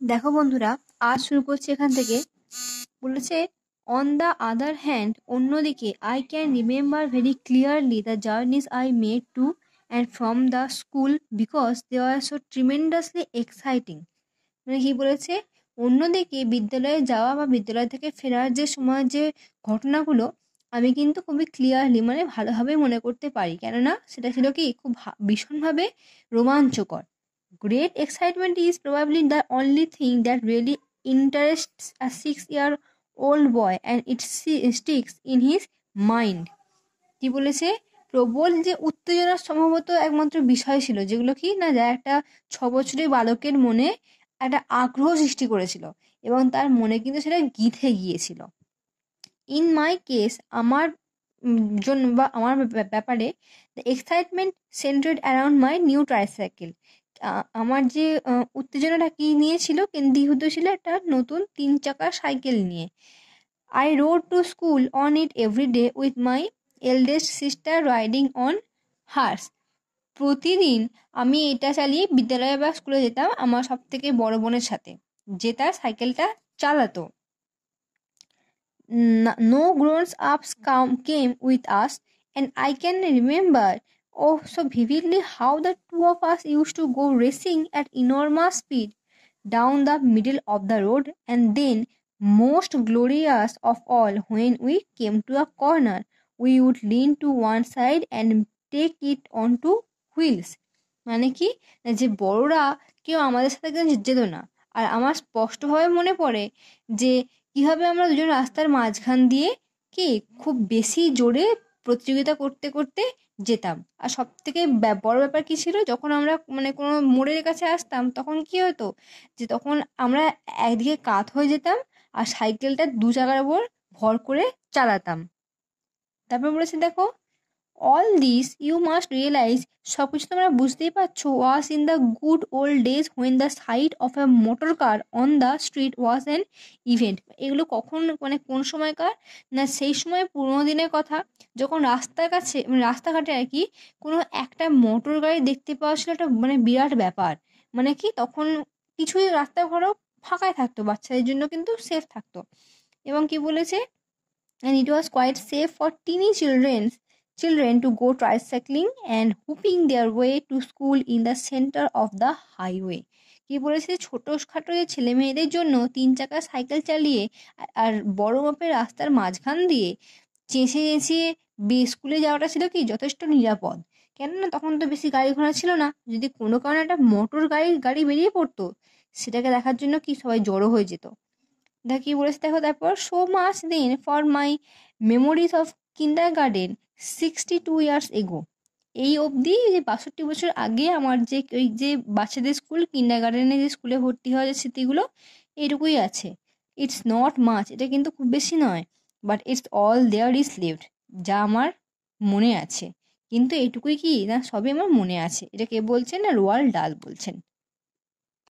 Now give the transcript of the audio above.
দেখো বন্ধুরা, আজ শুরু করছি এখান থেকে। বলেছে, অন দ্য আদার হ্যান্ড, অন্যদিকে, I can remember very clearly the journeys I made to and from the school because they are so tremendously exciting. মানে কি বলেছে, অন্যদিকে বিদ্যালয়ে যাওয়া বা বিদ্যালয় থেকে ফেরার যে সময় যে ঘটনাগুলো আমি কিন্তু খুবই ক্লিয়ারলি মানে ভালোভাবে মনে করতে পারি, কেননা সেটা ছিল কি খুব ভীষণভাবে রোমাঞ্চকর। Great excitement is probably the only thing that really interests a 6 year old boy and it sticks in his mind. কি বলেছে, প্রবল যে উত্তেজনা সম্ভবত একমাত্র বিষয় ছিল যেগুলো কি না, যা একটা 6 বছরের বালকের মনে একটা আগ্রহ সৃষ্টি করেছিল এবং তার মনে কিন্তু সেটা গিথে গিয়েছিল। ইন মাই কেস, আমার জন্য বা আমার ব্যাপারে, the excitement centred around my new tricycle. আমার যে উত্তেজনাটা কি নিয়েছিল, কেন্দ্রীভূত ছিল একটা নতুন 3 চাকার সাইকেল নিয়ে। I rode to school on it every day with my eldest sister riding on hers. প্রতিদিন আমি এটা চালিয়ে বিদ্যালয়ে বা স্কুলে যেতাম আমার সব থেকে বড় বোনের সাথে, যে তার সাইকেলটা চালাতো। No grown-ups came with us, and I can remember oh so vividly how the two of us used to go racing at enormous speed down the middle of the road, and then, most glorious of all, when we came to a corner, we would lean to one side and take it onto wheels. মানে কি, যে বড়রা কেউ আমাদের সাথে কিন্তু যেত না। আর আমার স্পষ্টভাবে মনে পড়ে যে কিভাবে আমরা দুজন রাস্তার মাঝখান দিয়ে কি খুব বেশি জোরে প্রতিযোগিতা করতে করতে যেতাম। আর সব থেকে বড় ব্যাপার কি ছিল, যখন আমরা মানে কোনো মোড়ের কাছে আসতাম তখন কি হতো, যে তখন আমরা একদিকে কাত হয়ে যেতাম আর সাইকেলটা 2 চাকার ওপর ভর করে চালাতাম। তারপর বলেছে দেখো, all this you must realise, সব কিছু তোমরা বুঝতেই পারছো, was in the good old days when the sight of a motor car on the street was an event. এগুলো কখন মানে কোন সময়কার না, সেই সময় পুরোনো দিনের কথা, যখন রাস্তার কাছে মানে রাস্তাঘাটে আর কি কোনো একটা মোটর গাড়ি দেখতে পাওয়া ছিল একটা মানে বিরাট ব্যাপার। মানে কি তখন কিছুই রাস্তাঘাটও ফাঁকাই থাকতো, বাচ্চাদের জন্য কিন্তু সেফ থাকতো। এবং কি বলেছে, and it was quite safe for teeny children to go tricycling and whooping their way to school in the center of the highway. কি বলেছে, ছোটখাটো যে ছেলে মেয়েদের জন্য 3 চাকার সাইকেল চালিয়ে আর বড় মাপের রাস্তার মাঝখান দিয়ে চেঁচিয়ে চেঁচিয়ে স্কুলে যাওয়াটা ছিল কি যথেষ্ট নিরাপদ। কেননা তখন তো বেশি গাড়ি ঘোড়া ছিল না, যদি কোনো কারণে একটা মোটর গাড়ি বেরিয়ে পড়তো সেটাকে দেখার জন্য কি সবাই জড়ো হয়ে যেত। কি বলেছে দেখো, তারপর so much then for my memories of kindergarten 62 years এগো। এই অবধি যে 62 বছর আগে আমার যে ওই যে বাচ্চাদের স্কুল কিন্ডার গার্ডেনে যে স্কুলে ভর্তি হওয়ার যে স্মৃতিগুলো, এইটুকুই আছে। ইটস নট মাচ, এটা কিন্তু খুব বেশি নয়, but it's all there is lived, যা আমার মনে আছে। কিন্তু এইটুকুই কি না, সবই আমার মনে আছে। এটা কে বলছেন না, রোয়াল্ড ডাল বলছেন।